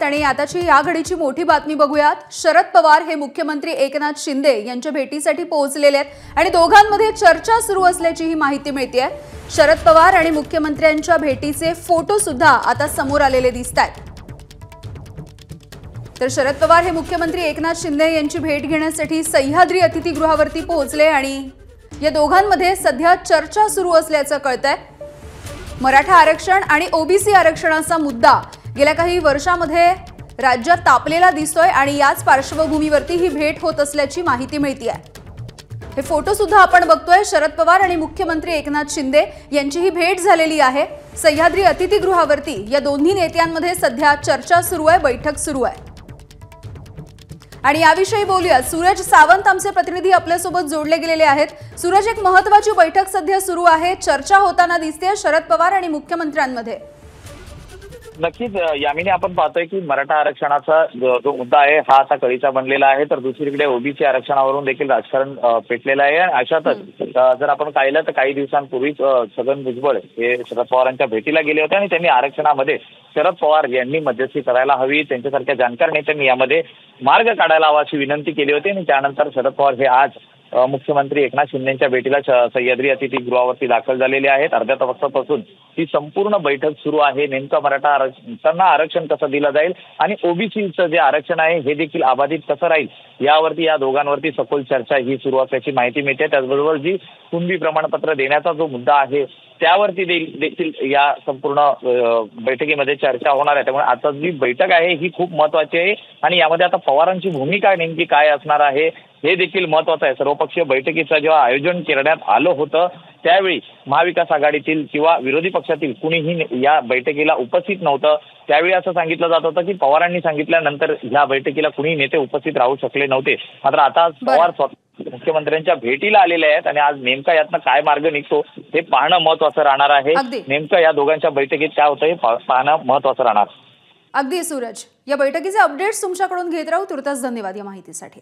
आणि आताची या घडीची मोठी बातमी बघूयात। शरद पवार हे मुख्यमंत्री एकनाथ शिंदे यांच्या भेटीसाठी पोहोचलेले आहेत आणि दोघांमध्ये चर्चा सुरू असल्याची ही माहिती मिळतेय। शरद पवार आणि मुख्यमंत्र्यांच्या भेटीचे फोटो सुद्धा आता समोर आलेले दिसतात। तर शरद पवार हे मुख्यमंत्री एकनाथ शिंदे यांची भेट घेण्यासाठी सह्याद्री अतिथीगृहावरती पोहोचले आणि या दोघांमध्ये सध्या चर्चा सुरू असल्याचं कळतंय। मराठा आरक्षण आणि ओबीसी आरक्षणाचा मुद्दा गेल्या काही वर्षांमध्ये राज्यात तापलेला दिसतोय आणि याच पार्श्वभूमीवरती ही भेट होत असल्याची माहिती मिळतेय। हे फोटो सुद्धा आपण बघतोय। शरद पवार आणि मुख्यमंत्री एकनाथ शिंदे यांची ही भेट झालेली आहे सह्याद्री अतिथीगृहावरती। या दोन्ही नेत्यांमध्ये सध्या चर्चा सुरू आहे, बैठक सुरू आहे आणि याविषयी बोलूया। सूरज सावंत आमचे प्रतिनिधी आपल्या सोबत जोडले गेलेले आहेत। सूरज, एक महत्त्वाची बैठक सध्या सुरू आहे, चर्चा होताना दिसते शरद पवार आणि मुख्यमंत्र्यांमध्ये। नक्कीच यामिनी, आपण पाहतोय की मराठा आरक्षणाचा जो मुद्दा आहे हा आता कळीचा बनलेला आहे, तर दुसरीकडे ओबीसी आरक्षणावरून देखील राजकारण पेटलेलं आहे। अशातच जर आपण पाहिलं तर काही दिवसांपूर्वीच छगन भुजबळ हे शरद पवारांच्या भेटीला गेले होते आणि त्यांनी आरक्षणामध्ये शरद पवार यांनी मध्यस्थी करायला हवी, त्यांच्यासारख्या जाणकार नेत्यांनी यामध्ये मार्ग काढायला हवा अशी विनंती केली होती। आणि त्यानंतर शरद पवार हे आज मुख्यमंत्री एकनाथ शिंदेच्या भेटीला सह्याद्री अतिथीगृहावरती दाखल झालेले आहेत। अर्ध्या तासापासून ही संपूर्ण बैठक सुरू आहे। नेमकं मराठा आरक्षणाला आरक्षण कसं दिलं जाईल आणि ओबीसीचं जे आरक्षण आहे हे देखील अबाधित कसं राहील यावरती या दोघांवरती सखोल चर्चा ही सुरू असल्याची माहिती मिळते। त्याचबरोबर जी कुणबी प्रमाणपत्र देण्याचा जो मुद्दा आहे त्यावरती देखील या संपूर्ण बैठकीमध्ये चर्चा होणार आहे। त्यामुळे आता जी बैठक आहे ही खूप महत्त्वाची आहे आणि यामध्ये आता पवारांची भूमिका नेमकी काय असणार आहे हे देखील महत्त्वाचं आहे। सर्वपक्षीय बैठकीचं जेव्हा आयोजन करण्यात आलं होतं त्यावेळी महाविकास आघाडीतील किंवा विरोधी पक्षातील कुणीही या बैठकीला उपस्थित नव्हतं। त्यावेळी असं सांगितलं जात होतं की पवारांनी सांगितल्यानंतर या बैठकीला कुणी नेते उपस्थित राहू शकले नव्हते। मात्र आता पवार मुख्यमंत्र्यांच्या भेटीला आलेले आहेत आणि आज नेमका यातनं काय मार्ग निघतो हे पाहणं महत्त्वाचं राहणार आहे। नेमकं या दोघांच्या बैठकीत काय होतं हे पाहणं महत्त्वाचं राहणार। अगदी सूरज, या बैठकीचे अपडेट्स तुमच्याकडून घेत राहू। तुर्तास धन्यवाद या माहितीसाठी।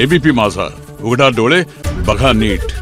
एबीपी माझा, उघडा डोळे बघा नीट।